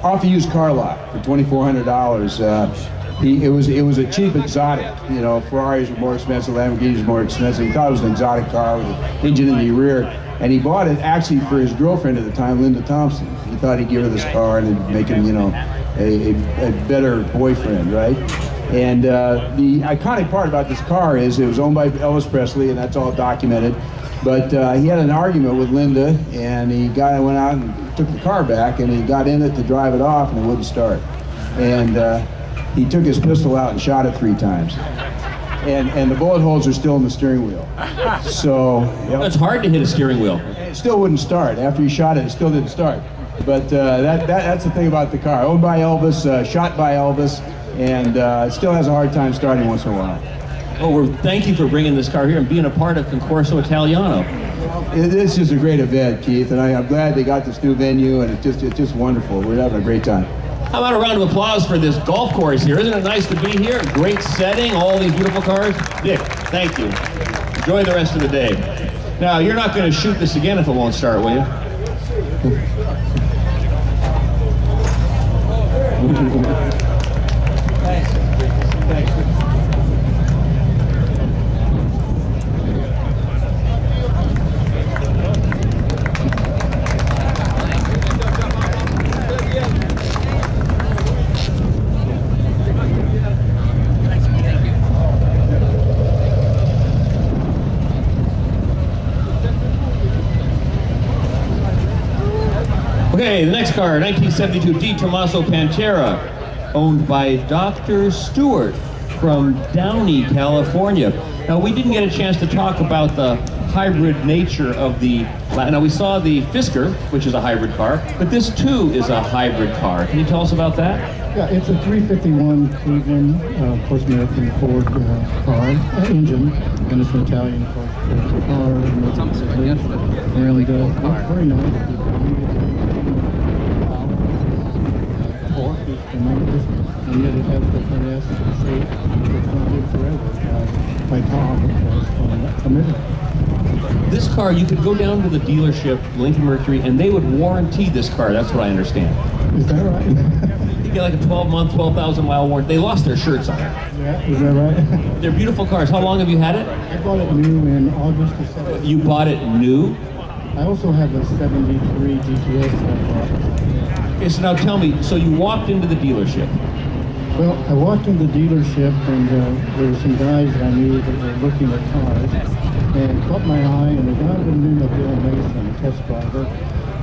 off the used car lot for $2,400. It was a cheap exotic. You know, Ferraris were more expensive, Lamborghinis were more expensive. He thought it was an exotic car with an engine in the rear, and he bought it actually for his girlfriend at the time, Linda Thompson. He thought he'd give her this car and it'd make him, you know, a better boyfriend, right? And the iconic part about this car is it was owned by Elvis Presley, and that's all documented. But he had an argument with Linda, and he went out and took the car back, and he got in it to drive it off, and it wouldn't start. And he took his pistol out and shot it 3 times. And the bullet holes are still in the steering wheel. So it's hard to hit a steering wheel. It still wouldn't start. After he shot it, it still didn't start. But that's the thing about the car. Owned by Elvis, shot by Elvis, and it still has a hard time starting once in a while. Well, thank you for bringing this car here and being a part of Concorso Italiano. This is a great event, Keith, and I'm glad they got this new venue, and it's just wonderful. We're having a great time. How about a round of applause for this golf course here? Isn't it nice to be here? Great setting, all these beautiful cars. Dick, thank you. Enjoy the rest of the day. Now, you're not going to shoot this again if it won't start, will you? Okay, the next car, 1972 Di Tommaso Pantera, owned by Dr. Stewart from Downey, California. Now, we didn't get a chance to talk about the hybrid nature of the... Now, we saw the Fisker, which is a hybrid car, but this, too, is a hybrid car. Can you tell us about that? Yeah, it's a 351 Cleveland, of course, American Ford car, engine, and it's an Italian car. Really good car. Very nice. And yet it has the finesse and shape that's going to live forever by Tom, of course, committed. This car, you could go down to the dealership, Lincoln Mercury, and they would warranty this car. That's what I understand. Is that right? You get like a 12-month, 12,000-mile warranty. They lost their shirts on it. Yeah, is that right? They're beautiful cars. How long have you had it? I bought it new in August of 70. You bought it new? I also have a 73 GTS that I bought. Okay, so now tell me, so you walked into the dealership. Well, I walked into the dealership, and there were some guys that I knew that were looking at cars, and caught my eye, and the guy with me, Bill Mason, a test driver,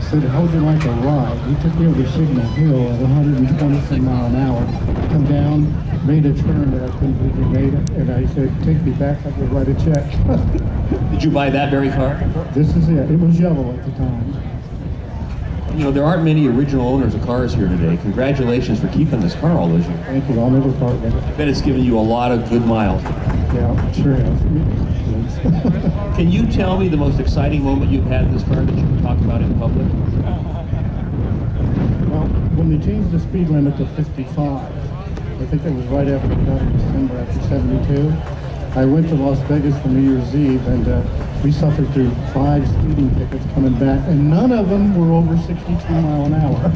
said, "How would you like a ride?" He took me over Signal Hill at 120 miles an hour, come down, made a turn that I couldn't believe he made it, and I said, "Take me back, I could write a check." Did you buy that very car? This is it. It was yellow at the time. You know, there aren't many original owners of cars here today. Congratulations for keeping this car all those years. Thank you. I'll never part with it. I bet it's given you a lot of good miles. Yeah, sure has. Can you tell me the most exciting moment you've had in this car that you can talk about in public? Well, when they changed the speed limit to 55, I think it was right after December after 72, I went to Las Vegas for New Year's Eve, and we suffered through 5 speeding tickets coming back, and none of them were over 62 miles an hour.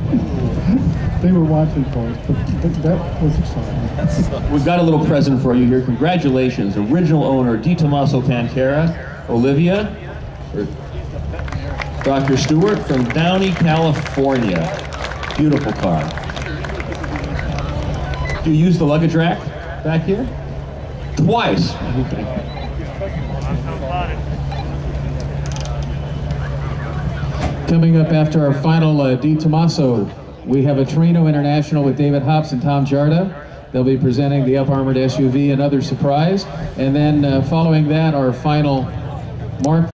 They were watching for us, but that was exciting. We've got a little present for you here. Congratulations, original owner Di Tommaso Pantera, Olivia, Dr. Stewart from Downey, California. Beautiful car. Do you use the luggage rack back here? Twice. Okay. Coming up after our final Di Tommaso, we have a Torino International with David Hops and Tom Jarda. They'll be presenting the up-armored SUV, another surprise. And then following that, our final Mark